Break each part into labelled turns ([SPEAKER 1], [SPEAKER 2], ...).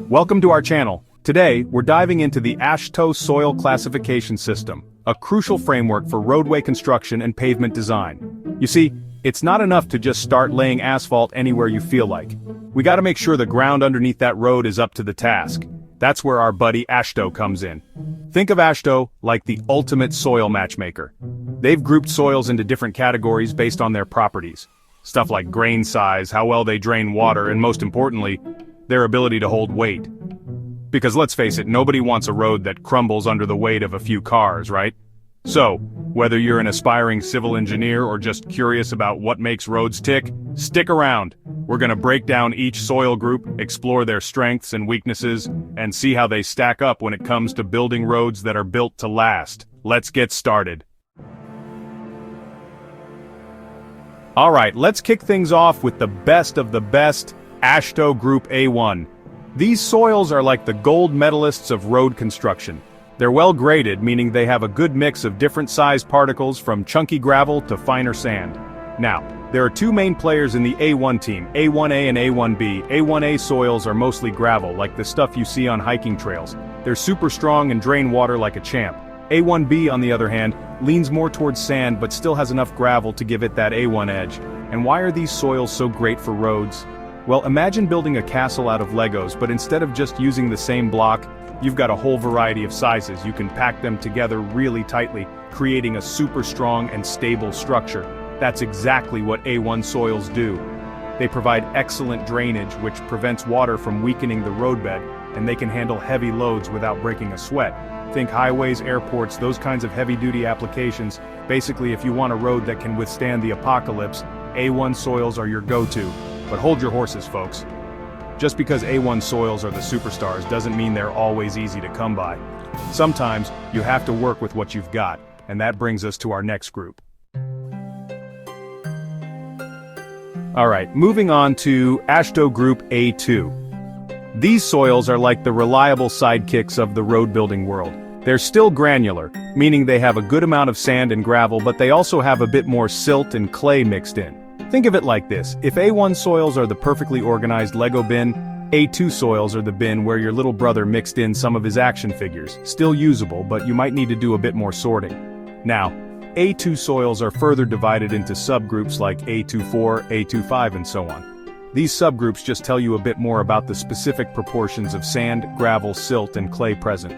[SPEAKER 1] Welcome to our channel. Today, we're diving into the AASHTO soil classification system, a crucial framework for roadway construction and pavement design. You see, it's not enough to just start laying asphalt anywhere you feel like. We gotta make sure the ground underneath that road is up to the task. That's where our buddy AASHTO comes in. Think of AASHTO like the ultimate soil matchmaker. They've grouped soils into different categories based on their properties. Stuff like grain size, how well they drain water, and most importantly, their ability to hold weight. Because let's face it, nobody wants a road that crumbles under the weight of a few cars, right? So, whether you're an aspiring civil engineer or just curious about what makes roads tick, stick around. We're gonna break down each soil group, explore their strengths and weaknesses, and see how they stack up when it comes to building roads that are built to last. Let's get started. Alright, let's kick things off with the best of the best, AASHTO Group A1. These soils are like the gold medalists of road construction. They're well graded, meaning they have a good mix of different sized particles from chunky gravel to finer sand. Now, there are two main players in the A1 team, A1A and A1B. A1A soils are mostly gravel, like the stuff you see on hiking trails. They're super strong and drain water like a champ. A1B, on the other hand, leans more towards sand but still has enough gravel to give it that A1 edge. And why are these soils so great for roads? Well, imagine building a castle out of Legos, but instead of just using the same block, you've got a whole variety of sizes. You can pack them together really tightly, creating a super strong and stable structure. That's exactly what A1 soils do. They provide excellent drainage, which prevents water from weakening the roadbed, and they can handle heavy loads without breaking a sweat. Think highways, airports, those kinds of heavy-duty applications. Basically, if you want a road that can withstand the apocalypse, A1 soils are your go-to. But hold your horses, folks. Just because A1 soils are the superstars doesn't mean they're always easy to come by. Sometimes, you have to work with what you've got, and that brings us to our next group. Alright, moving on to AASHTO Group A2. These soils are like the reliable sidekicks of the road building world. They're still granular, meaning they have a good amount of sand and gravel, but they also have a bit more silt and clay mixed in. Think of it like this: if A1 soils are the perfectly organized Lego bin, A2 soils are the bin where your little brother mixed in some of his action figures. Still usable, but you might need to do a bit more sorting. Now, A2 soils are further divided into subgroups like A24, A25 and so on. These subgroups just tell you a bit more about the specific proportions of sand, gravel, silt and clay present.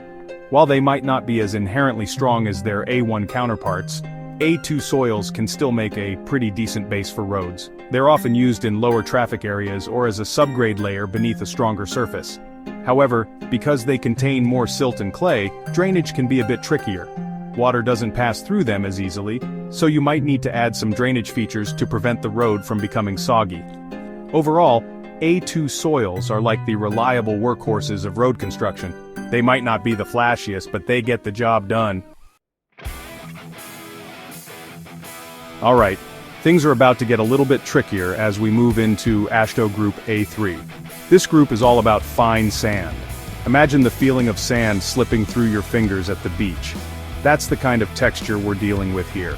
[SPEAKER 1] While they might not be as inherently strong as their A1 counterparts, A2 soils can still make a pretty decent base for roads. They're often used in lower traffic areas or as a subgrade layer beneath a stronger surface. However, because they contain more silt and clay, drainage can be a bit trickier. Water doesn't pass through them as easily, so you might need to add some drainage features to prevent the road from becoming soggy. Overall, A2 soils are like the reliable workhorses of road construction. They might not be the flashiest, but they get the job done. Alright, things are about to get a little bit trickier as we move into AASHTO Group A3. This group is all about fine sand. Imagine the feeling of sand slipping through your fingers at the beach. That's the kind of texture we're dealing with here.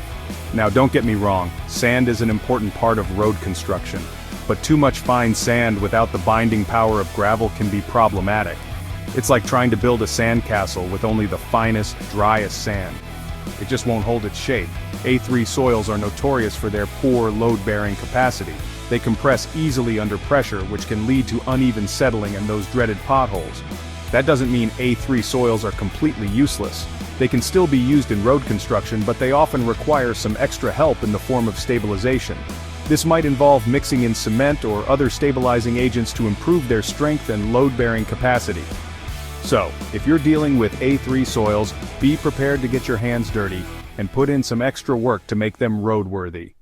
[SPEAKER 1] Now don't get me wrong, sand is an important part of road construction, but too much fine sand without the binding power of gravel can be problematic. It's like trying to build a sandcastle with only the finest, driest sand. It just won't hold its shape. A3 soils are notorious for their poor load-bearing capacity. They compress easily under pressure, which can lead to uneven settling and those dreaded potholes. That doesn't mean A3 soils are completely useless. They can still be used in road construction, but they often require some extra help in the form of stabilization. This might involve mixing in cement or other stabilizing agents to improve their strength and load-bearing capacity. So, if you're dealing with A3 soils, be prepared to get your hands dirty and put in some extra work to make them roadworthy.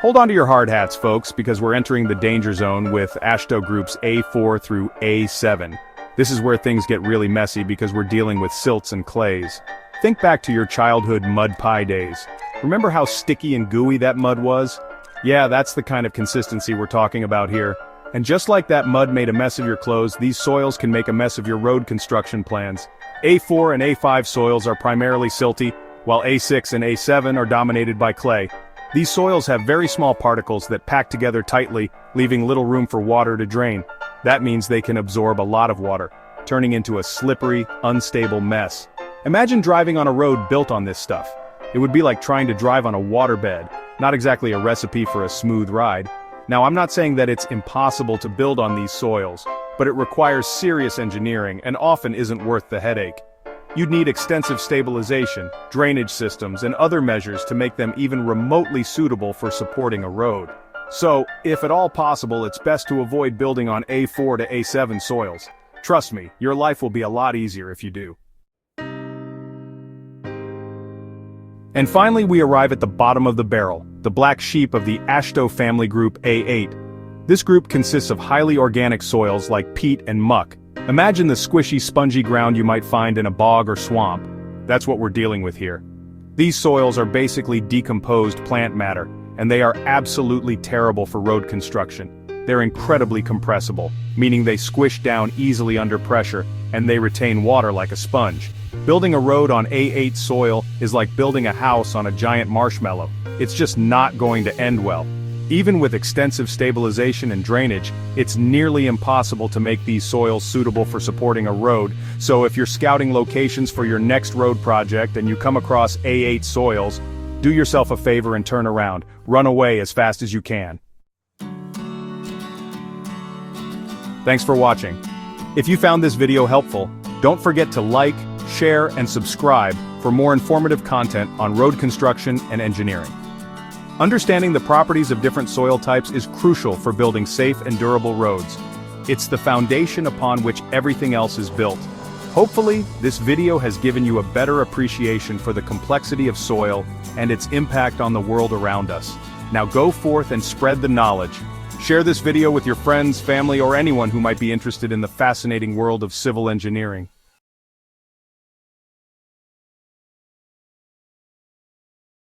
[SPEAKER 1] Hold on to your hard hats, folks, because we're entering the danger zone with AASHTO Groups A4 through A7. This is where things get really messy because we're dealing with silts and clays. Think back to your childhood mud pie days. Remember how sticky and gooey that mud was? Yeah, that's the kind of consistency we're talking about here. And just like that mud made a mess of your clothes, these soils can make a mess of your road construction plans. A4 and A5 soils are primarily silty, while A6 and A7 are dominated by clay. These soils have very small particles that pack together tightly, leaving little room for water to drain. That means they can absorb a lot of water, turning into a slippery, unstable mess. Imagine driving on a road built on this stuff. It would be like trying to drive on a waterbed, not exactly a recipe for a smooth ride. Now, I'm not saying that it's impossible to build on these soils, but it requires serious engineering and often isn't worth the headache. You'd need extensive stabilization, drainage systems, and other measures to make them even remotely suitable for supporting a road. So, if at all possible, it's best to avoid building on A4 to A7 soils. Trust me, your life will be a lot easier if you do. And finally we arrive at the bottom of the barrel, the black sheep of the AASHTO family group A8. This group consists of highly organic soils like peat and muck. Imagine the squishy, spongy ground you might find in a bog or swamp. That's what we're dealing with here. These soils are basically decomposed plant matter, and they are absolutely terrible for road construction. They're incredibly compressible, meaning they squish down easily under pressure, and they retain water like a sponge. Building a road on A8 soil is like building a house on a giant marshmallow. It's just not going to end well. Even with extensive stabilization and drainage, it's nearly impossible to make these soils suitable for supporting a road, so if you're scouting locations for your next road project and you come across A8 soils, do yourself a favor and turn around. Run away as fast as you can. Thanks for watching. If you found this video helpful, don't forget to like, share, and subscribe for more informative content on road construction and engineering. Understanding the properties of different soil types is crucial for building safe and durable roads. It's the foundation upon which everything else is built. Hopefully, this video has given you a better appreciation for the complexity of soil and its impact on the world around us. Now go forth and spread the knowledge. Share this video with your friends, family, or anyone who might be interested in the fascinating world of civil engineering.